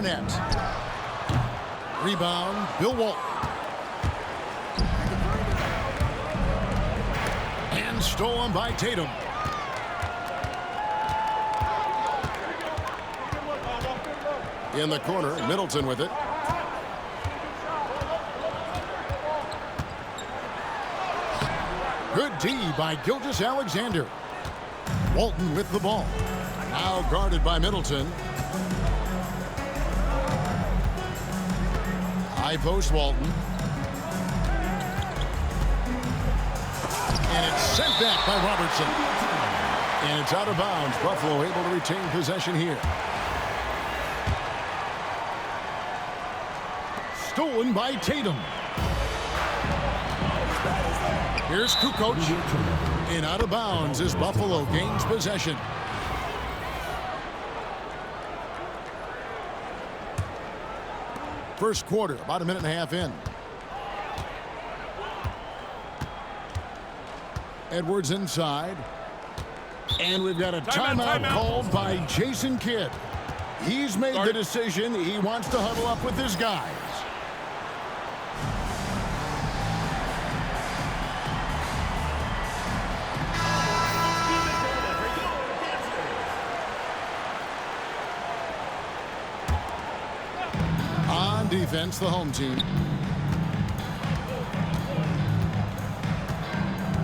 Garnett. Rebound, Bill Walton. And stolen by Tatum. In the corner, Middleton with it. Good D by Gilgeous-Alexander. Walton with the ball. Now guarded by Middleton. High post Walton. And it's sent back by Robertson. And it's out of bounds. Buffalo able to retain possession here. Stolen by Tatum. Here's Kukoc. And out of bounds as Buffalo gains possession. First quarter, about a minute and a half in. Edwards inside. And we've got a timeout called by Jason Kidd. He's made the decision. He wants to huddle up with his guys. On defense, the home team.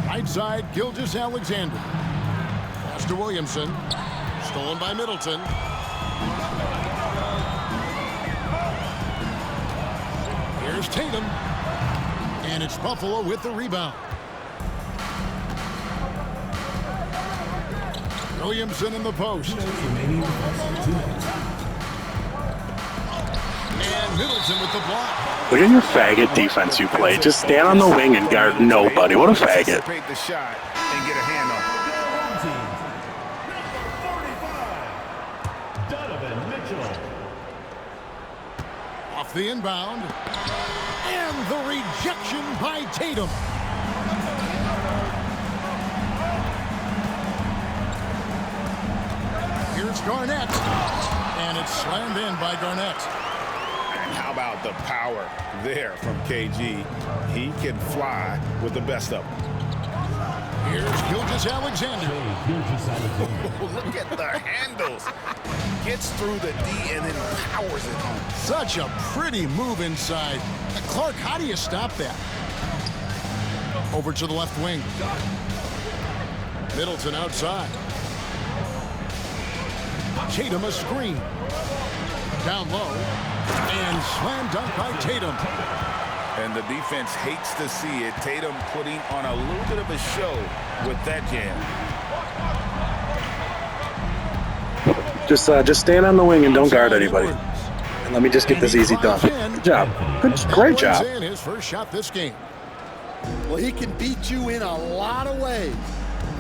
Right side, Gilgeous-Alexander. Pass to Williamson. Stolen by Middleton. Here's Tatum. And it's Buffalo with the rebound. Williamson in the post. And Middleton with the block. Look at your faggot defense you play. Just stand on the wing and guard nobody. What a faggot. Anticipate the shot and get a hand on it. Donovan Mitchell. Off the inbound. And the rejection by Tatum. Here's Garnett. And it's slammed in by Garnett. And how about the power there from KG? He can fly with the best of them. Here's Gilgeous-Alexander. Look at the handles. Gets through the D and then powers it home. Such a pretty move inside. Clark, how do you stop that? Over to the left wing. Middleton outside. Tatum a screen. Down low. And slam dunk by Tatum. And the defense hates to see it. Tatum putting on a little bit of a show with that jam. Just stand on the wing and don't guard anybody. And let me just get this easy done. Good job. Great job. His first shot this game. Well, he can beat you in a lot of ways.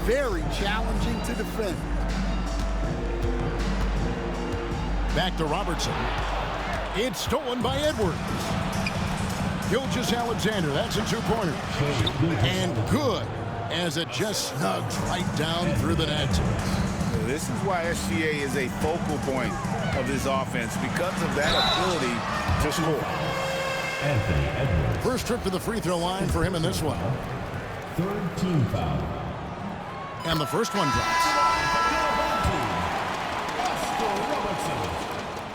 Very challenging to defend. Back to Robertson. It's stolen by Edwards. Gilgeous-Alexander, that's a two-pointer. And good as it just snugs right down through the net. This is why SGA is a focal point of this offense because of that ability to score. Anthony Edwards. First trip to the free throw line for him in this one. Third team foul. And the first one drops.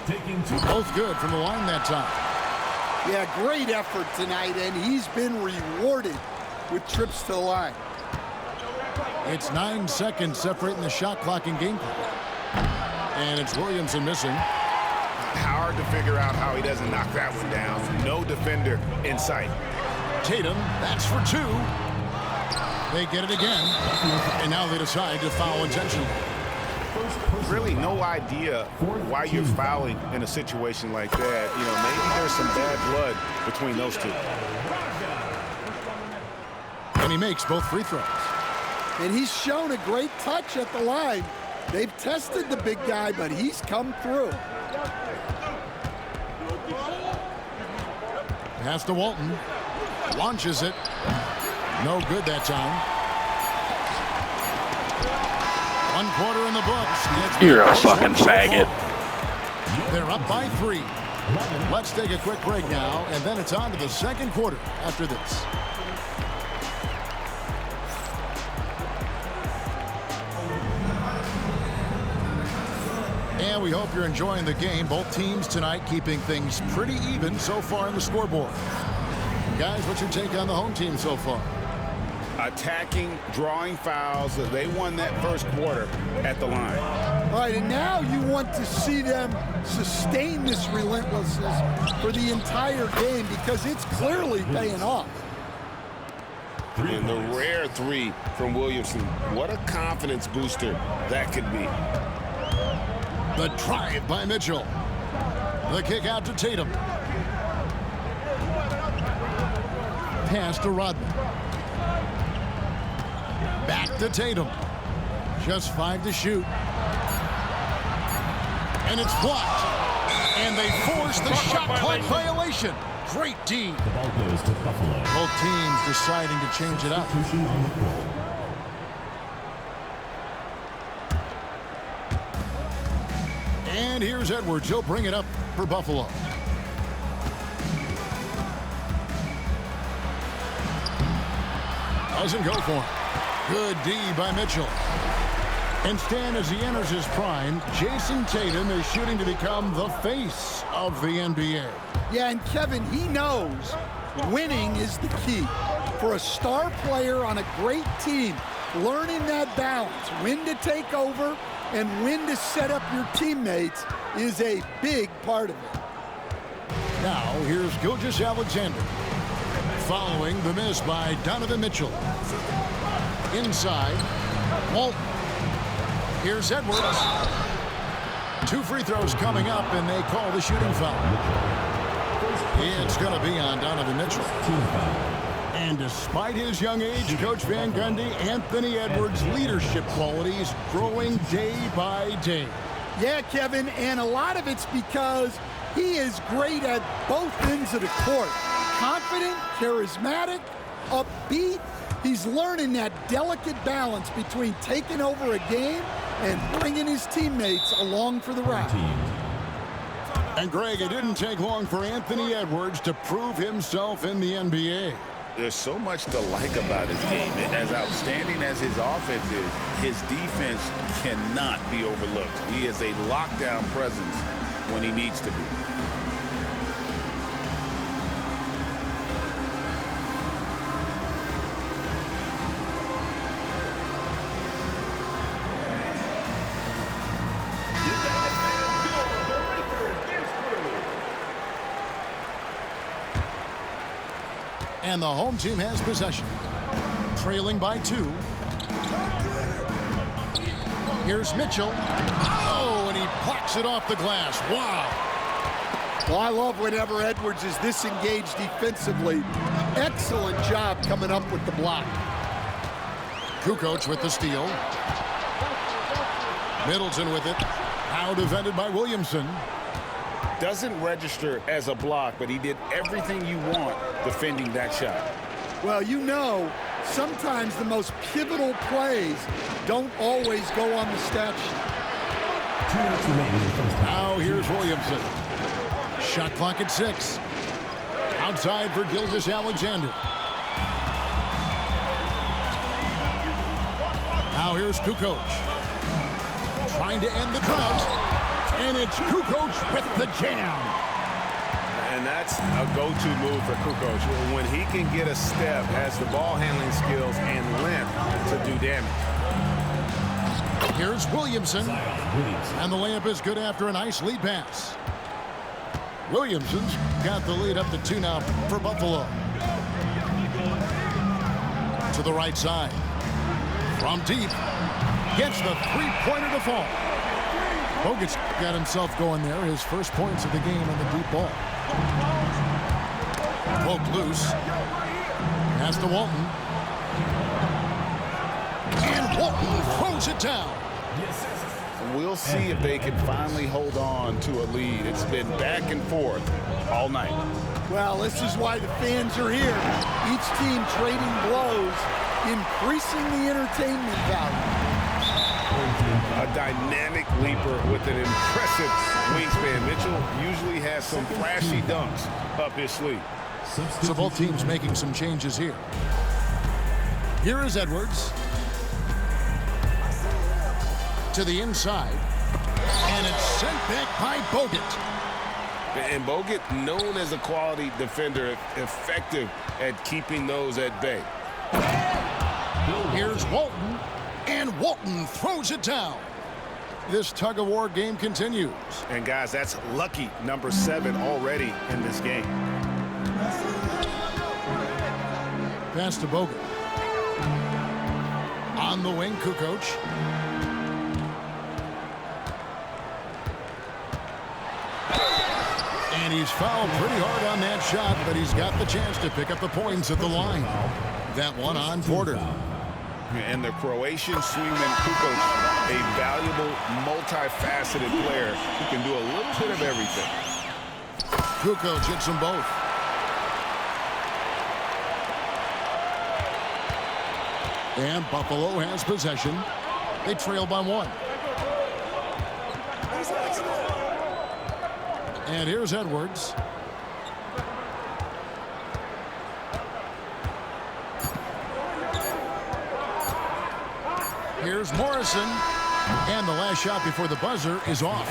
Taking two. Both good from the line that time. Yeah, great effort tonight, and he's been rewarded with trips to the line. It's 9 seconds separating the shot clock and game clock. And it's Williamson missing. Hard to figure out how he doesn't knock that one down. No defender in sight. Tatum, that's for two. They get it again. And now they decide to foul intentionally. Really no idea why you're fouling in a situation like that. You know, maybe there's some bad blood between those two. And he makes both free throws. And he's shown a great touch at the line. They've tested the big guy, but he's come through. Pass to Walton. Launches it. No good that time. 1 quarter in the books. You're a fucking faggot. They're up by 3. Let's take a quick break now, and then it's on to the second quarter after this. And we hope you're enjoying the game. Both teams tonight keeping things pretty even so far on the scoreboard. Guys, what's your take on the home team so far? Attacking, drawing fouls. They won that first quarter at the line. All right, and now you want to see them sustain this relentlessness for the entire game because it's clearly paying off. And the rare 3 from Williamson. What a confidence booster that could be. The drive by Mitchell. The kick out to Tatum. Pass to Rodman. Back to Tatum. Just 5 to shoot. And it's blocked. And they force the shot clock violation. Great D. The ball goes to Buffalo. Both teams deciding to change it up. Substitution on the court. And here's Edwards. He'll bring it up for Buffalo. Doesn't go for it. Good D by Mitchell. Instead, as he enters his prime, Jason Tatum is shooting to become the face of the NBA. Yeah, and Kevin, he knows winning is the key. For a star player on a great team, learning that balance, when to take over and when to set up your teammates is a big part of it. Now, here's Gilgeous-Alexander. Following the miss by Donovan Mitchell. Inside, Walton. Here's Edwards. 2 free throws coming up, and they call the shooting foul. It's going to be on Donovan Mitchell. And despite his young age, Coach Van Gundy, Anthony Edwards' leadership qualities growing day by day. Yeah, Kevin, and a lot of it's because he is great at both ends of the court. Confident, charismatic, upbeat. He's learning that delicate balance between taking over a game and bringing his teammates along for the ride. And Greg, it didn't take long for Anthony Edwards to prove himself in the NBA. There's so much to like about his game. As outstanding as his offense is, his defense cannot be overlooked. He is a lockdown presence when he needs to be. And the home team has possession. Trailing by 2. Here's Mitchell. Oh, and he blocks it off the glass. Wow. Well, I love whenever Edwards is this engaged defensively. Excellent job coming up with the block. Kukoc with the steal. Middleton with it. Now defended by Williamson. Doesn't register as a block, but he did everything you want defending that shot. Well, you know, sometimes the most pivotal plays don't always go on the stat sheet. 2 minutes remaining in the first half. Now here's Williamson. Shot clock at 6. Outside for Gilgeous-Alexander. Now here's Kukoc. Trying to end the drought. And it's Kukoc with the jam. And that's a go-to move for Kukoc. When he can get a step, has the ball handling skills and length to do damage. Here's Williamson. And the layup is good after a nice lead pass. Williamson's got the lead up to 2 now for Buffalo. To the right side. From deep. Gets the three-pointer to fall. Bogut's got himself going there. His first points of the game on the deep ball. Poked loose. Pass to Walton. And Walton throws it down. We'll see if they can finally hold on to a lead. It's been back and forth all night. Well, this is why the fans are here. Each team trading blows, increasing the entertainment value. A dynamic leaper with an impressive wingspan. Mitchell usually has some flashy dunks up his sleeve. So both teams making some changes here. Here is Edwards. To the inside. And it's sent back by Bogut. And Bogut, known as a quality defender, effective at keeping those at bay. Here's Walton. And Walton throws it down. This tug-of-war game continues. And guys, that's lucky number 7 already in this game. Pass to Bogut. On the wing, Kukoc. And he's fouled pretty hard on that shot, but he's got the chance to pick up the points at the line. That one on Porter. And the Croatian swingman Kukoc, a valuable, multifaceted player who can do a little bit of everything. Kukoc hits them both. And Buffalo has possession. They trail by 1. And here's Edwards. Here's Morrison. And the last shot before the buzzer is off.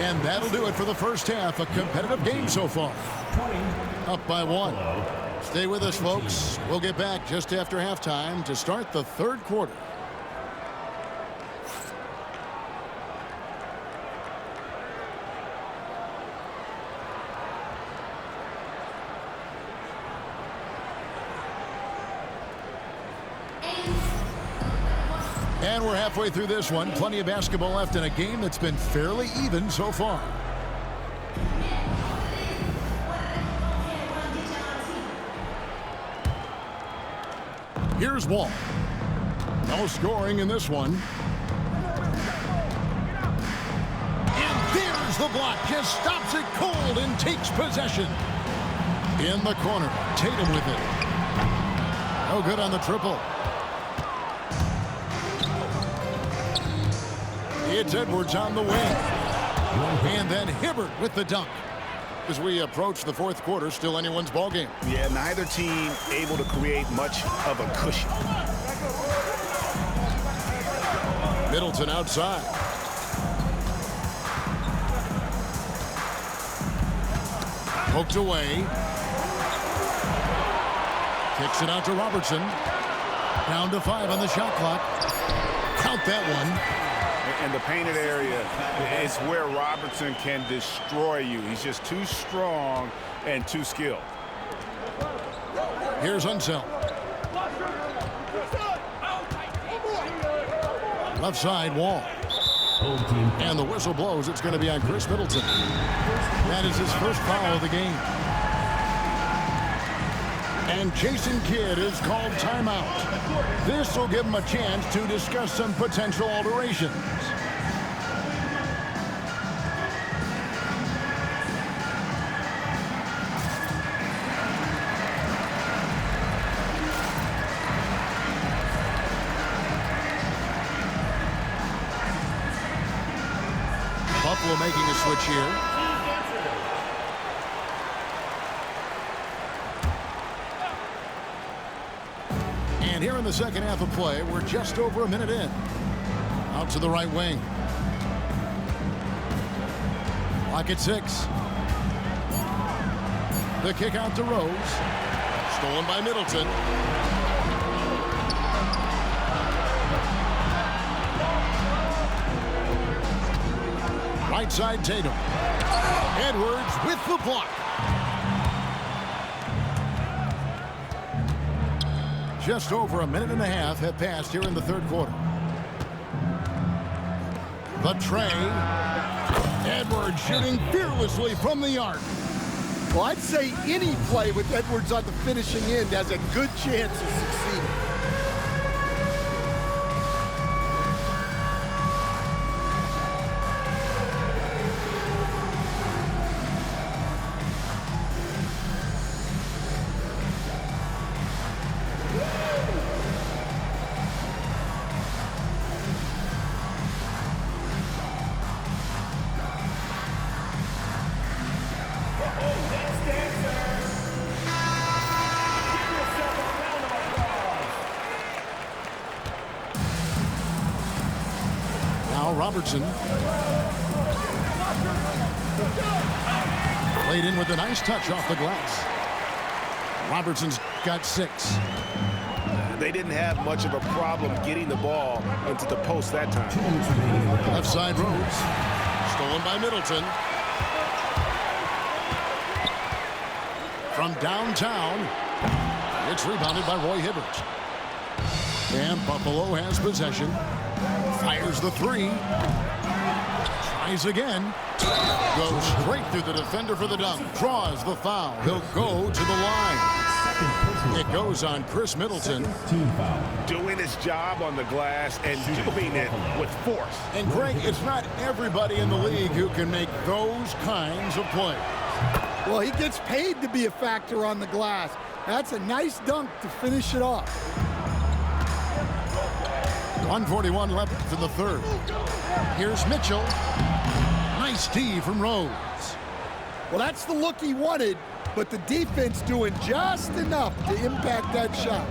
And that'll do it for the first half. A competitive game so far. Up by 1. Stay with us, folks. We'll get back just after halftime to start the third quarter. And we're halfway through this one. Plenty of basketball left in a game that's been fairly even so far. Here's Wall. No scoring in this one. And there's the block. Just stops it cold and takes possession. In the corner. Tatum with it. No good on the triple. It's Edwards on the wing. And then Hibbert with the dunk. As we approach the fourth quarter, still anyone's ball game. Yeah, neither team able to create much of a cushion. Middleton outside. Poked away. Kicks it out to Robertson. Down to 5 on the shot clock. Count that one. And the painted area is where Robertson can destroy you. He's just too strong and too skilled. Here's Unseld. Left side, Wall. And the whistle blows. It's going to be on Chris Middleton. That is his first foul of the game. And Jason Kidd is called timeout. This will give him a chance to discuss some potential alterations. Buffalo making a switch here. And here in the second half of play, we're just over a minute in. Out to the right wing. Clock at 6. The kick out to Rose. Stolen by Middleton. Right side, Tatum. Edwards with the block. Just over a minute and a half have passed here in the third quarter. The tray. Edwards shooting fearlessly from the arc. Well, I'd say any play with Edwards on the finishing end has a good chance of succeeding. Robertson. Played in with a nice touch off the glass. Robertson's got 6. They didn't have much of a problem getting the ball into the post that time. Left side Rhodes. Stolen by Middleton. From downtown, it's rebounded by Roy Hibbert. And Buffalo has possession. Fires the 3. Tries again. Goes straight through the defender for the dunk. Draws the foul. He'll go to the line. It goes on Chris Middleton. Doing his job on the glass and doing it with force. And Greg, it's not everybody in the league who can make those kinds of plays. Well, he gets paid to be a factor on the glass. That's a nice dunk to finish it off. 1:41 left in the third. Here's Mitchell. Nice D from Rhodes. Well, that's the look he wanted, but the defense doing just enough to impact that shot.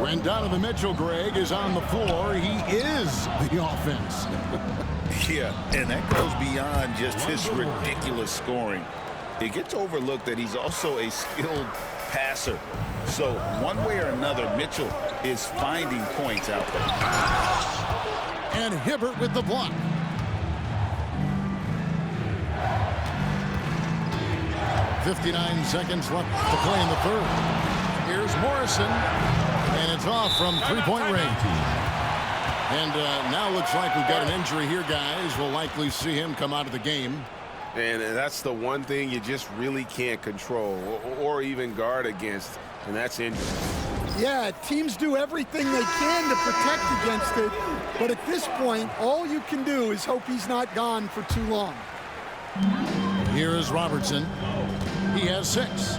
When Donovan Mitchell, Greg, is on the floor, he is the offense. Yeah, and that goes beyond just his ridiculous scoring. It gets overlooked that he's also a skilled passer. So one way or another, Mitchell is finding points out there. And Hibbert with the block. .59 seconds left to play in the third. Here's Morrison, and it's off from three-point range. And now looks like we've got an injury here, guys. We'll likely see him come out of the game. And that's the one thing you just really can't control or even guard against, and that's injury. Yeah, teams do everything they can to protect against it, but at this point, all you can do is hope he's not gone for too long. Here is Robertson. He has 6.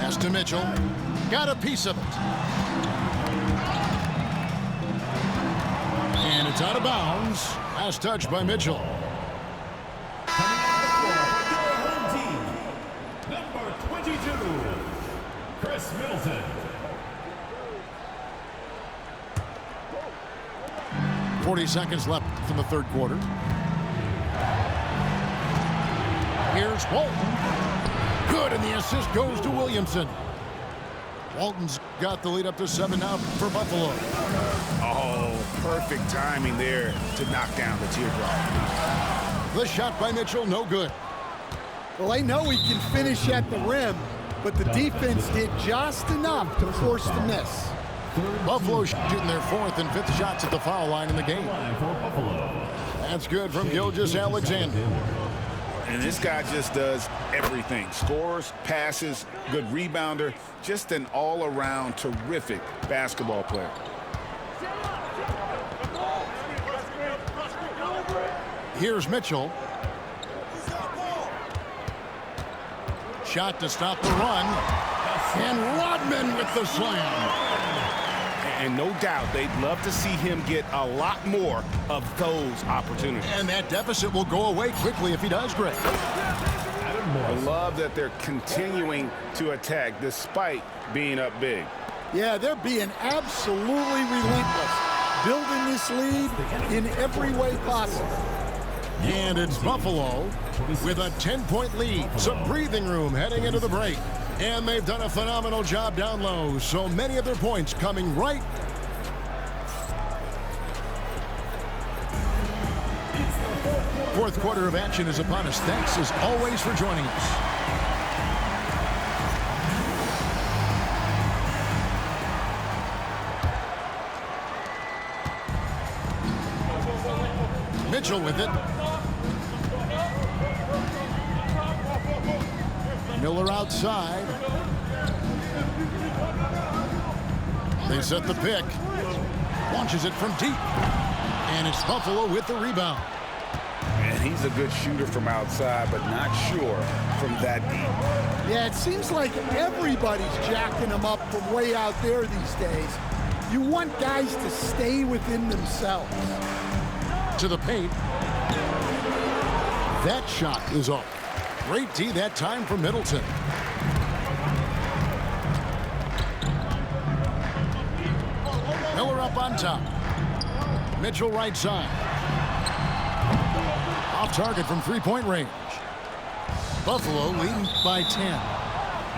Pass to Mitchell. Got a piece of it. And it's out of bounds. Last touch by Mitchell. Number 22, Chris Middleton. 40 seconds left in the third quarter. Here's Walton. Good, and the assist goes to Williamson. Walton's got the lead up to 7 now for Buffalo. Oh, perfect timing there to knock down the teardrop. The shot by Mitchell, no good. Well, they know he can finish at the rim, but the defense did just enough to force the miss. Buffalo shooting their 4th and 5th shots at the foul line in the game. That's good from Gilgeous-Alexander. And this guy just does everything. Scores, passes, good rebounder, just an all-around terrific basketball player. Here's Mitchell. Shot to stop the run. And Rodman with the slam. And no doubt they'd love to see him get a lot more of those opportunities. And that deficit will go away quickly if he does, Greg. I love that they're continuing to attack despite being up big. Yeah, they're being absolutely relentless, building this lead in every way possible. And it's Buffalo with a 10-point lead. Some breathing room heading into the break. And they've done a phenomenal job down low. So many of their points coming right. Fourth quarter of action is upon us. Thanks as always for joining us. Mitchell with it. Miller outside. They set the pick. Launches it from deep. And it's Buffalo with the rebound. And he's a good shooter from outside, but not sure from that deep. Yeah, it seems like everybody's jacking them up from way out there these days. You want guys to stay within themselves. To the paint. That shot is off. Great D that time for Middleton. up on top. Mitchell right side. Off target from three-point range. Buffalo leading by 10.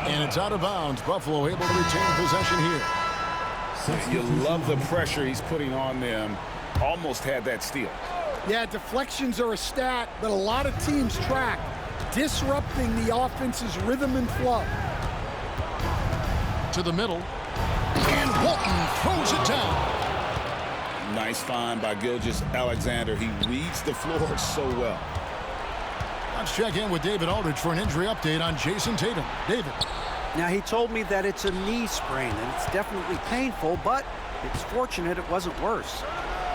And it's out of bounds. Buffalo able to retain possession here. You love the pressure he's putting on them. Almost had that steal. Yeah, deflections are a stat that a lot of teams track, disrupting the offense's rhythm and flow. To the middle. And Walton throws it down. Nice find by Gilgeous-Alexander. He reads the floor so well. Let's check in with David Aldridge for an injury update on Jason Tatum. David. Now, he told me that it's a knee sprain, and it's definitely painful, but it's fortunate it wasn't worse.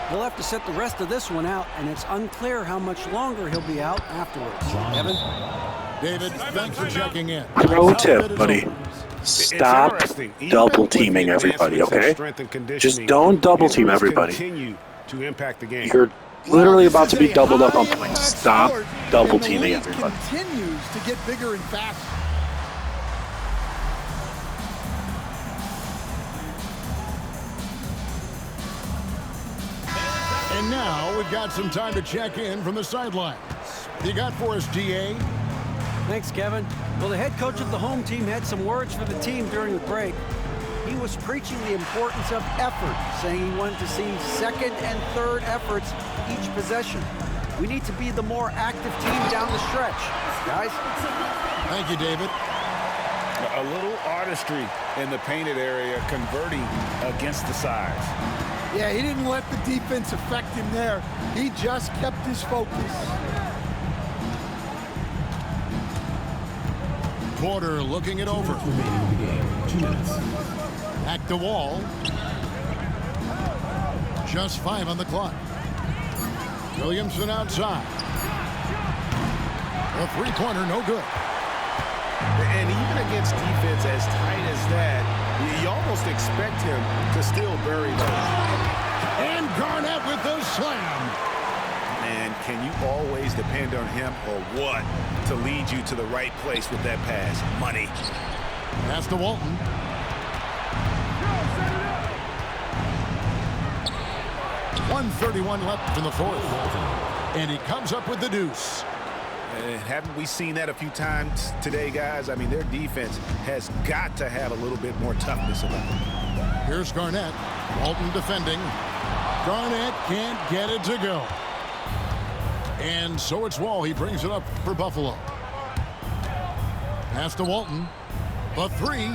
He'll have to sit the rest of this one out, and it's unclear how much longer he'll be out afterwards. Evan? David, thanks for checking in. Pro tip, buddy. Stop double teaming everybody, okay? Just don't double team everybody. To impact the game. You're literally about to be doubled up on points. Stop double teaming everybody. Continues to get bigger and faster. And now we've got some time to check in from the sidelines. You got for us, DA? Thanks, Kevin. Well, the head coach of the home team had some words for the team during the break. He was preaching the importance of effort, saying he wanted to see second and third efforts each possession. We need to be the more active team down the stretch, guys. Thank you, David. A little artistry in the painted area, converting against the size. Yeah, he didn't let the defense affect him there. He just kept his focus. Porter looking it over. Remaining in the game. 2 minutes. Back the wall. Just 5 on the clock. Williamson outside. A three-pointer, no good. And even against defense as tight as that, you almost expect him to still bury those. And Garnett with the slam. And can you always depend on him or what to lead you to the right place with that pass? Money. Pass to Walton. .131 left in the fourth. And he comes up with the deuce. Haven't we seen that a few times today, guys? I mean, their defense has got to have a little bit more toughness about it. Here's Garnett. Walton defending. Garnett can't get it to go. And so it's Wall. He brings it up for Buffalo. Pass to Walton. The three.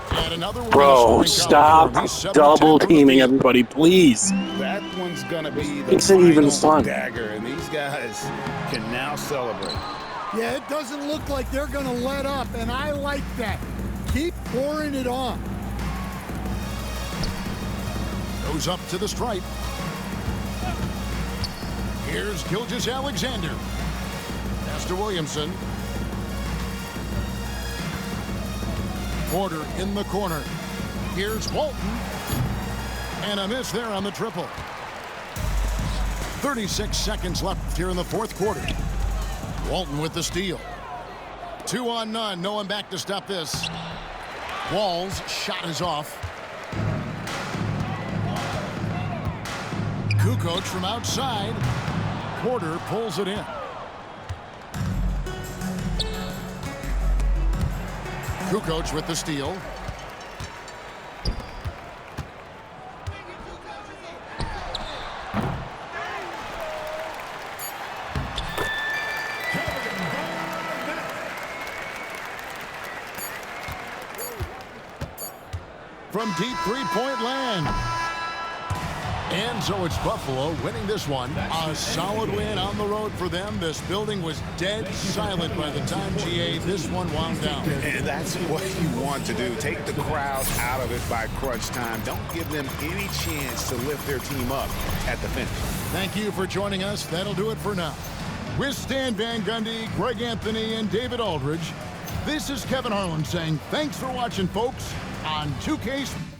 And another one. Bro, stop double teaming everybody, please. That one's going to be the It's even final fun. dagger, and these guys can now celebrate. Yeah, it doesn't look like they're going to let up, and I like that. Keep pouring it on. Goes up to the stripe. Here's Gilgeous-Alexander. Pass to Williamson. Porter in the corner. Here's Walton. And a miss there on the triple. 36 seconds left here in the fourth quarter. Walton with the steal. 2 on none. No one back to stop this. Wall's shot is off. Kukoc from outside. Porter pulls it in. Kukoc with the steal. From deep three-point land. And so it's Buffalo winning this one. A solid win on the road for them. This building was dead silent by the time, GA, this one wound down. And that's what you want to do. Take the crowd out of it by crunch time. Don't give them any chance to lift their team up at the finish. Thank you for joining us. That'll do it for now. With Stan Van Gundy, Greg Anthony, and David Aldridge, this is Kevin Harlan saying thanks for watching, folks, on 2K Sports.